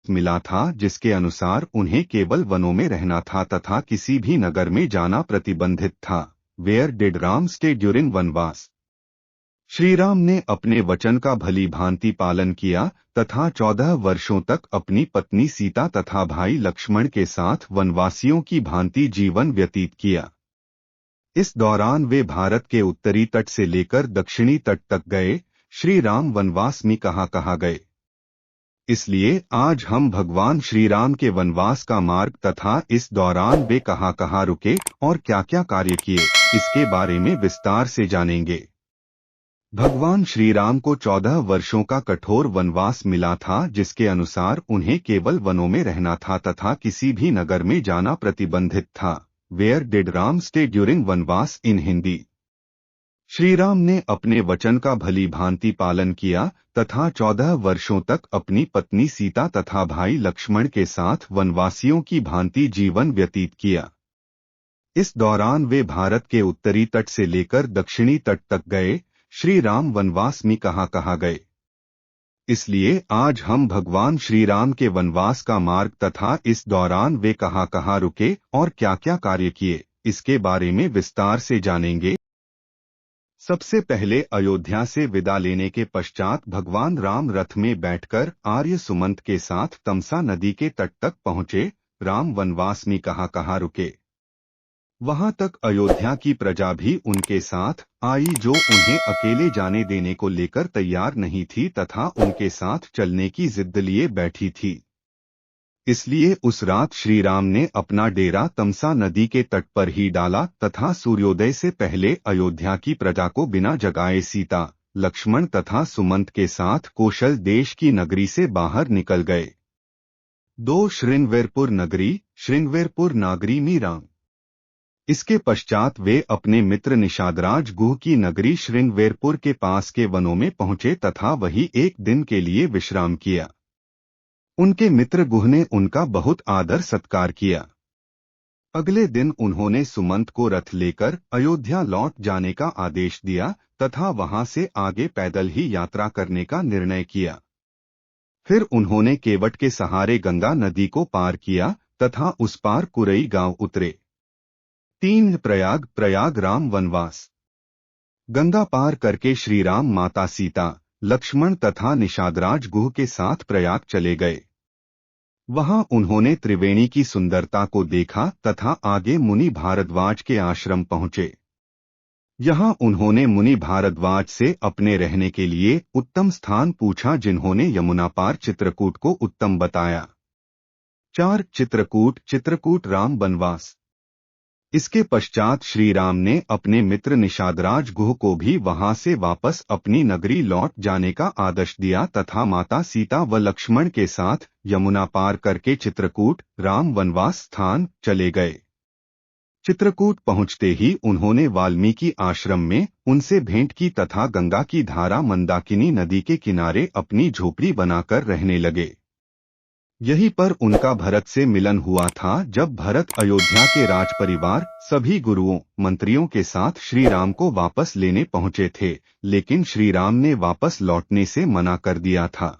मिला था जिसके अनुसार उन्हें केवल वनों में रहना था तथा किसी भी नगर में जाना प्रतिबंधित था। Where did Ram stay during vanvas? Shri Ram ने अपने वचन का भली भांति पालन किया तथा 14 वर्षों तक अपनी पत्नी सीता तथा भाई लक्ष्मण के साथ वनवासियों की भांति जीवन व्यतीत किया। इस दौरान वे भारत के उत्तरी तट से लेकर दक्षिणी तट तक गए। श्री राम वनवास में कहाँ गए? इसलिए आज हम भगवान श्री राम के वनवास का मार्ग तथा इस दौरान वे कहाँ रुके और क्या कार्य किए, इसके बारे में विस्तार से जानेंगे। भगवान श्री राम को 14 वर्षों का कठोर वनवास मिला था जिसके अनुसार उन्हें केवल वनों में रहना था तथा किसी भी नगर में जाना प्रतिबंधित था। Where did Ram stay during vanvas in Hindi? Shri Ram ने अपने वचन का भली भांति पालन किया तथा 14 वर्षों तक अपनी पत्नी सीता तथा भाई लक्ष्मण के साथ वनवासियों की भांति जीवन व्यतीत किया। इस दौरान वे भारत के उत्तरी तट से लेकर दक्षिणी तट तक गए। श्री राम वनवास में कहाँ गए? इसलिए आज हम भगवान श्री राम के वनवास का मार्ग तथा इस दौरान वे कहाँ रुके और क्या कार्य किए, इसके बारे में विस्तार से जानेंगे। सबसे पहले अयोध्या से विदा लेने के पश्चात भगवान राम रथ में बैठकर आर्य सुमंत के साथ तमसा नदी के तट तक पहुंचे। राम वनवास में कहाँ रुके? वहां तक अयोध्या की प्रजा भी उनके साथ आई जो उन्हें अकेले जाने देने को लेकर तैयार नहीं थी तथा उनके साथ चलने की जिद लिए बैठी थी। इसलिए उस रात श्री राम ने अपना डेरा तमसा नदी के तट पर ही डाला तथा सूर्योदय से पहले अयोध्या की प्रजा को बिना जगाए सीता, लक्ष्मण तथा सुमंत के साथ कौशल देश की नगरी से बाहर निकल गए। 2 श्रृंगवेरपुर नगरी, श्रृंगवेरपुर नागरी में राम। इसके पश्चात वे अपने मित्र निषादराज गुह की नगरी श्रृंगवेरपुर के पास के वनों में पहुंचे तथा वही एक दिन के लिए विश्राम किया। उनके मित्र गुह ने उनका बहुत आदर सत्कार किया। अगले दिन उन्होंने सुमंत को रथ लेकर अयोध्या लौट जाने का आदेश दिया तथा वहां से आगे पैदल ही यात्रा करने का निर्णय किया। फिर उन्होंने केवट के सहारे गंगा नदी को पार किया तथा उस पार कुरई गांव उतरे। 3 प्रयाग राम वनवास। गंगा पार करके श्री राम माता सीता, लक्ष्मण तथा निषादराज गुह के साथ प्रयाग चले गए। वहां उन्होंने त्रिवेणी की सुंदरता को देखा तथा आगे मुनि भारद्वाज के आश्रम पहुंचे। यहां उन्होंने मुनि भारद्वाज से अपने रहने के लिए उत्तम स्थान पूछा जिन्होंने यमुना पार चित्रकूट को उत्तम बताया। 4 चित्रकूट राम वनवास। इसके पश्चात श्री राम ने अपने मित्र निषादराज गुह को भी वहां से वापस अपनी नगरी लौट जाने का आदेश दिया तथा माता सीता व लक्ष्मण के साथ यमुना पार करके चित्रकूट राम वनवास स्थान चले गए। चित्रकूट पहुंचते ही उन्होंने वाल्मीकि आश्रम में उनसे भेंट की तथा गंगा की धारा मंदाकिनी नदी के किनारे अपनी झोपड़ी बनाकर रहने लगे। यहीं पर उनका भरत से मिलन हुआ था जब भरत अयोध्या के राजपरिवार सभी गुरुओं मंत्रियों के साथ श्री राम को वापस लेने पहुंचे थे, लेकिन श्री राम ने वापस लौटने से मना कर दिया था।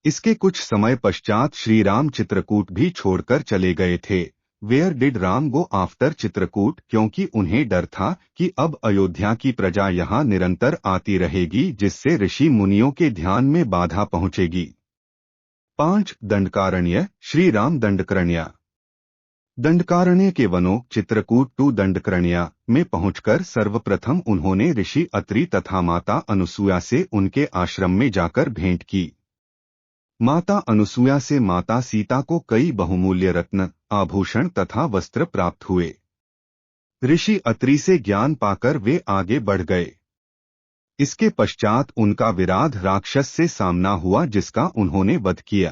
इसके कुछ समय पश्चात श्री राम चित्रकूट भी छोड़कर चले गए थे। Where did Ram go after Chitrakoot? क्योंकि उन्हें डर था कि अब अयोध्या की प्रजा यहाँ निरंतर आती रहेगी जिससे ऋषि मुनियों के ध्यान में बाधा पहुंचेगी। 5 दंडकारण्य, श्री राम दंडकारण्य। दंडकारण्य के वनों चित्रकूट टू दंडकारण्य में पहुंचकर सर्वप्रथम उन्होंने ऋषि अत्रि तथा माता अनुसूया से उनके आश्रम में जाकर भेंट की। माता अनुसूया से माता सीता को कई बहुमूल्य रत्न, आभूषण तथा वस्त्र प्राप्त हुए। ऋषि अत्रि से ज्ञान पाकर वे आगे बढ़ गए। इसके पश्चात उनका विराध राक्षस से सामना हुआ जिसका उन्होंने वध किया।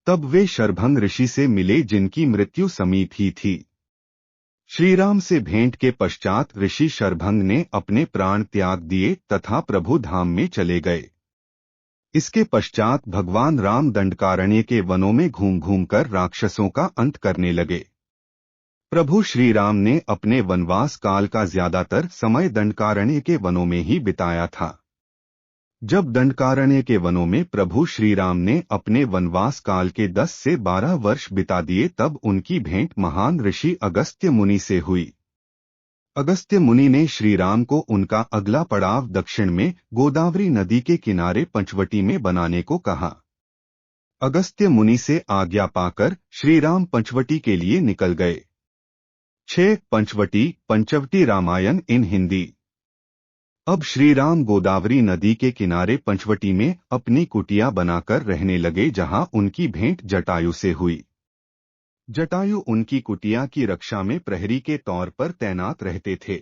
तब वे शरभंग ऋषि से मिले जिनकी मृत्यु समीप ही थी। श्री राम से भेंट के पश्चात ऋषि शरभंग ने अपने प्राण त्याग दिए तथा प्रभु धाम में चले गए। इसके पश्चात भगवान राम दंडकारण्य के वनों में घूम कर राक्षसों का अंत करने लगे। प्रभु श्री राम ने अपने वनवास काल का ज्यादातर समय दंडकारण्य के वनों में ही बिताया था। जब दंडकारण्य के वनों में प्रभु श्री राम ने अपने वनवास काल के 10 से 12 वर्ष बिता दिए, तब उनकी भेंट महान ऋषि अगस्त्य मुनि से हुई। अगस्त्य मुनि ने श्री राम को उनका अगला पड़ाव दक्षिण में गोदावरी नदी के किनारे पंचवटी में बनाने को कहा। अगस्त्य मुनि से आज्ञा पाकर श्री राम पंचवटी के लिए निकल गए। 6 पंचवटी, पंचवटी रामायण इन हिंदी। अब श्री राम गोदावरी नदी के किनारे पंचवटी में अपनी कुटिया बनाकर रहने लगे, जहां उनकी भेंट जटायु से हुई। जटायु उनकी कुटिया की रक्षा में प्रहरी के तौर पर तैनात रहते थे।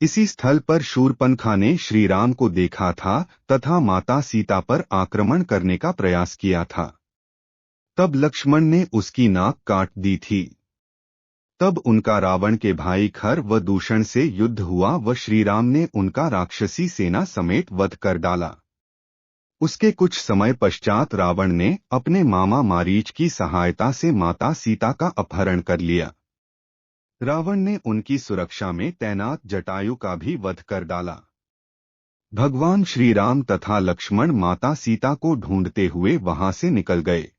इसी स्थल पर शूर्पणखा ने श्री राम को देखा था तथा माता सीता पर आक्रमण करने का प्रयास किया था। तब लक्ष्मण ने उसकी नाक काट दी थी। तब उनका रावण के भाई खर व दूषण से युद्ध हुआ व श्री राम ने उनका राक्षसी सेना समेत वध कर डाला। उसके कुछ समय पश्चात रावण ने अपने मामा मारीच की सहायता से माता सीता का अपहरण कर लिया। रावण ने उनकी सुरक्षा में तैनात जटायु का भी वध कर डाला। भगवान श्री राम तथा लक्ष्मण माता सीता को ढूंढते हुए वहां से निकल गए।